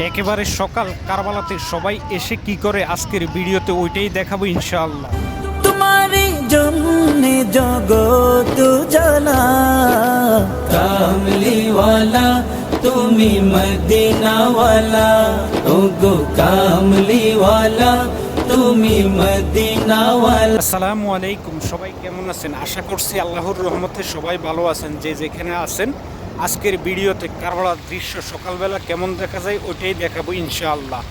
একেবারে সকাল কারবালাতে সবাই এসে কি করে আজকের ভিডিওতে ওইটাই দেখাবো ইনশাআল্লাহ। तुम्हारी जमने जगत जना कामली वाला তুমি মদিনা वाला ওগো কামলি वाला তুমি মদিনা वाला। আসসালামু আলাইকুম, সবাই কেমন আছেন? আশা করছি আল্লাহর রহমতে সবাই ভালো আছেন। যে যেখানে আছেন আজকের ভিডিওতে কারবালার দৃশ্য সকালবেলা কেমন দেখা যায় ওইটাই দেখাবো ইনশাআল্লাহ।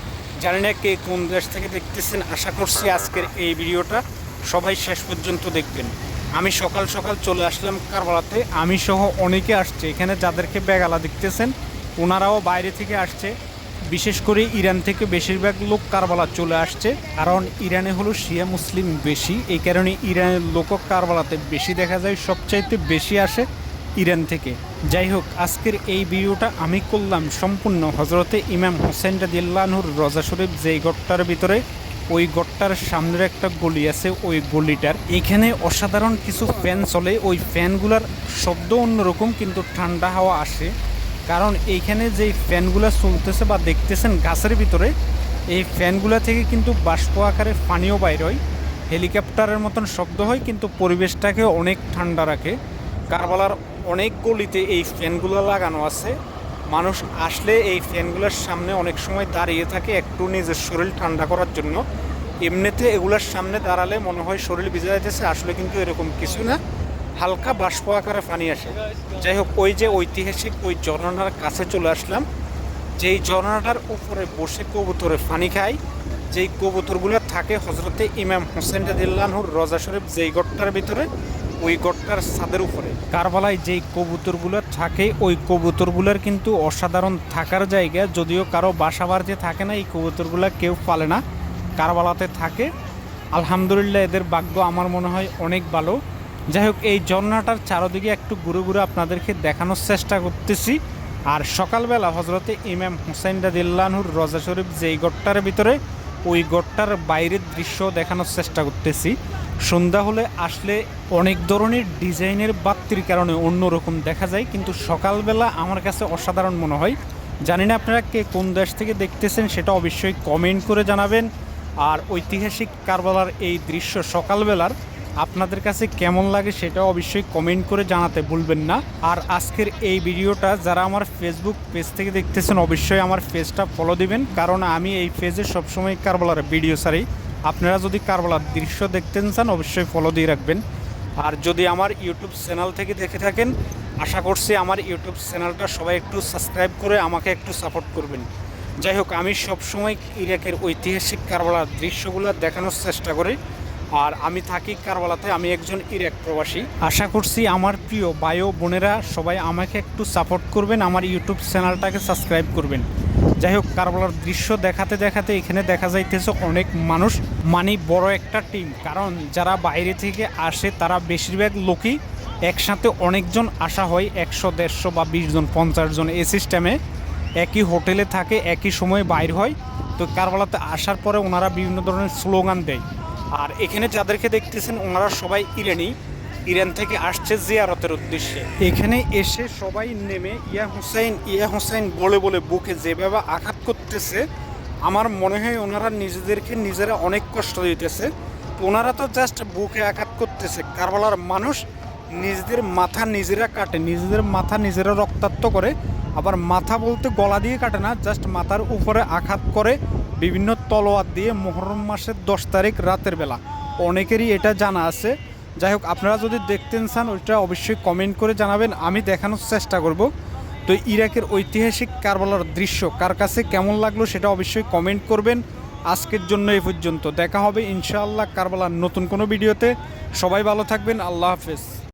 জানি না কে কোন দেশ থেকে দেখতেছেন, আশা করছি আজকের এই ভিডিওটা সবাই শেষ পর্যন্ত দেখবেন। আমি সকাল সকাল চলে আসলাম কারবালাতে, আমি সহ অনেকে আসছে এখানে। যাদেরকে বেগালা দেখতেছেন ওনারাও বাইরে থেকে আসছে, বিশেষ করে ইরান থেকে বেশিরভাগ লোক কারবালা চলে আসছে। কারণ ইরানে হলো শিয়া মুসলিম বেশি, এই কারণে ইরানের লোক কারবালাতে বেশি দেখা যায়, সবচাইতে বেশি আসে ইরান থেকে। যাই হোক, আজকের এই ভিডিওটা আমি করলাম সম্পূর্ণ হজরতে ইমাম হোসেন রাদিয়াল্লাহু আনহুর রওজা শরীফ যেই গড়টার ভিতরে, ওই গড়টার সামনের একটা গলি আছে, ওই গলিটার এখানে অসাধারণ কিছু ফ্যান চলে। ওই ফ্যানগুলার শব্দ অন্যরকম, কিন্তু ঠান্ডা হাওয়া আসে। কারণ এইখানে যেই ফ্যানগুলো চলতেছে বা দেখতেছেন গাছের ভিতরে, এই ফ্যানগুলো থেকে কিন্তু বাষ্প আকারে পানিও বাইর হয়, হেলিকপ্টারের মতন শব্দ হয়, কিন্তু পরিবেশটাকে অনেক ঠান্ডা রাখে। কারবালার অনেক গলিতে এই ফ্যানগুলো লাগানো আছে। মানুষ আসলে এই ফ্যানগুলোর সামনে অনেক সময় দাঁড়িয়ে থাকে একটু নিজের শরীর ঠান্ডা করার জন্য। এমনিতে এগুলোর সামনে দাঁড়ালে মনে হয় শরীর ভিজে যাইতেছে, আসলে কিন্তু এরকম কিছু না, হালকা বাষ্প আকারে পানি আসে। যাই হোক, ওই যে ঐতিহাসিক ওই ঝর্ণাটার কাছে চলে আসলাম, যেই ঝর্ণাটার উপরে বসে কবুতরে পানি খায়। যেই কবুতরগুলো থাকে হজরতে ইমাম হোসেন রাদিয়াল্লাহু আনহুর রওজা শরীফ যেই গড়টার ভিতরে, ওই গড়টার ছাদের উপরে কারবালায় যেই কবুতরগুলো থাকে, ওই কবুতরগুলোর কিন্তু অসাধারণ থাকার জায়গা। যদিও কারো বাসা বাড়িতে থাকে না, এই কবুতরগুলো কেউ পালে না, কারবালাতে থাকে। আলহামদুলিল্লাহ, এদের ভাগ্য আমার মনে হয় অনেক ভালো। যাই হোক, এই ঝর্ণাটার চারদিকে একটু ঘুরে ঘুরে আপনাদেরকে দেখানোর চেষ্টা করতেছি। আর সকালবেলা হজরতে ইমাম হোসেন রাদিয়াল্লাহু আনহুর রওজা শরীফ যেই গড়টার ভিতরে, ওই গড়টার বাইরের দৃশ্য দেখানোর চেষ্টা করতেছি। সন্ধ্যা হলে আসলে অনেক ধরনের ডিজাইনের বাতির কারণে অন্যরকম দেখা যায়, কিন্তু সকালবেলা আমার কাছে অসাধারণ মনে হয়। জানি না আপনারা কে কোন দেশ থেকে দেখতেছেন, সেটা অবশ্যই কমেন্ট করে জানাবেন। আর ঐতিহাসিক কারবালার এই দৃশ্য সকালবেলার আপনাদের কাছে কেমন লাগে সেটা অবশ্যই কমেন্ট করে জানাতে ভুলবেন না। আর আজকের এই ভিডিওটা যারা আমার ফেসবুক পেজ থেকে দেখতেছেন অবশ্যই আমার পেজটা ফলো দিবেন, কারণ আমি এই পেজে সবসময় কারবালার ভিডিও ছাড়ি। আপনারা যদি কারবালার দৃশ্য দেখতে চান অবশ্যই ফলো দিয়ে রাখবেন। আর যদি আমার ইউটিউব চ্যানেল থেকে দেখে থাকেন, আশা করছি আমার ইউটিউব চ্যানেলটা সবাই একটু সাবস্ক্রাইব করে আমাকে একটু সাপোর্ট করবেন। যাই হোক, আমি সবসময় ইরাকের ঐতিহাসিক কারবালার দৃশ্যগুলো দেখানোর চেষ্টা করি। আর আমি থাকি কারবালাতে, আমি একজন ইরাক প্রবাসী। আশা করছি আমার প্রিয় ভাই ও বোনেরা সবাই আমাকে একটু সাপোর্ট করবেন, আমার ইউটিউব চ্যানেলটাকে সাবস্ক্রাইব করবেন। যাই হোক, কারবালার দৃশ্য দেখাতে দেখাতে এখানে দেখা যাইতেছে অনেক মানুষ, মানে বড় একটা টিম। কারণ যারা বাইরে থেকে আসে তারা বেশিরভাগ লোকই একসাথে অনেকজন আসা হয়, 100, 150 বা 20 জন, 50 জন এই সিস্টেমে একই হোটেলে থাকে, একই সময় বাইর হয়। তো কারবালাতে আসার পরে ওনারা বিভিন্ন ধরনের স্লোগান দেয়। আর এখানে যাদেরকে দেখতেছেন ওনারা সবাই ইরান থেকে আসছে জিয়ারতের উদ্দেশ্যে। এখানে এসে সবাই নেমে ইয়া হুসাইন ইয়া হুসাইন বলে বলে বুকে যেভাবে আঘাত করতেছে, আমার মনে হয় ওনারা নিজেদেরকে নিজেরা অনেক কষ্ট দিতেছে। ওনারা তো জাস্ট বুকে আঘাত করতেছে, কারবালার মানুষ নিজেদের মাথা নিজেরা কাটে, নিজেদের মাথা নিজেরা রক্তাক্ত করে। আবার মাথা বলতে গলা দিয়ে কাটে না, জাস্ট মাথার উপরে আঘাত করে বিভিন্ন তলোয়ার দিয়ে। মুহররম মাসের 10 তারিখ রাতের বেলা, অনেকেরই এটা জানা আছে। যাই হোক, আপনারা যদি দেখতে চান ওইটা অবশ্যই কমেন্ট করে জানাবেন, আমি দেখানোর চেষ্টা করব। তো ইরাকের ঐতিহাসিক কারবালার দৃশ্য কার কাছে কেমন লাগলো সেটা অবশ্যই কমেন্ট করবেন। আজকের জন্য এই পর্যন্ত, দেখা হবে ইনশাআল্লাহ কারবালার নতুন কোনো ভিডিওতে। সবাই ভালো থাকবেন, আল্লাহ হাফেজ।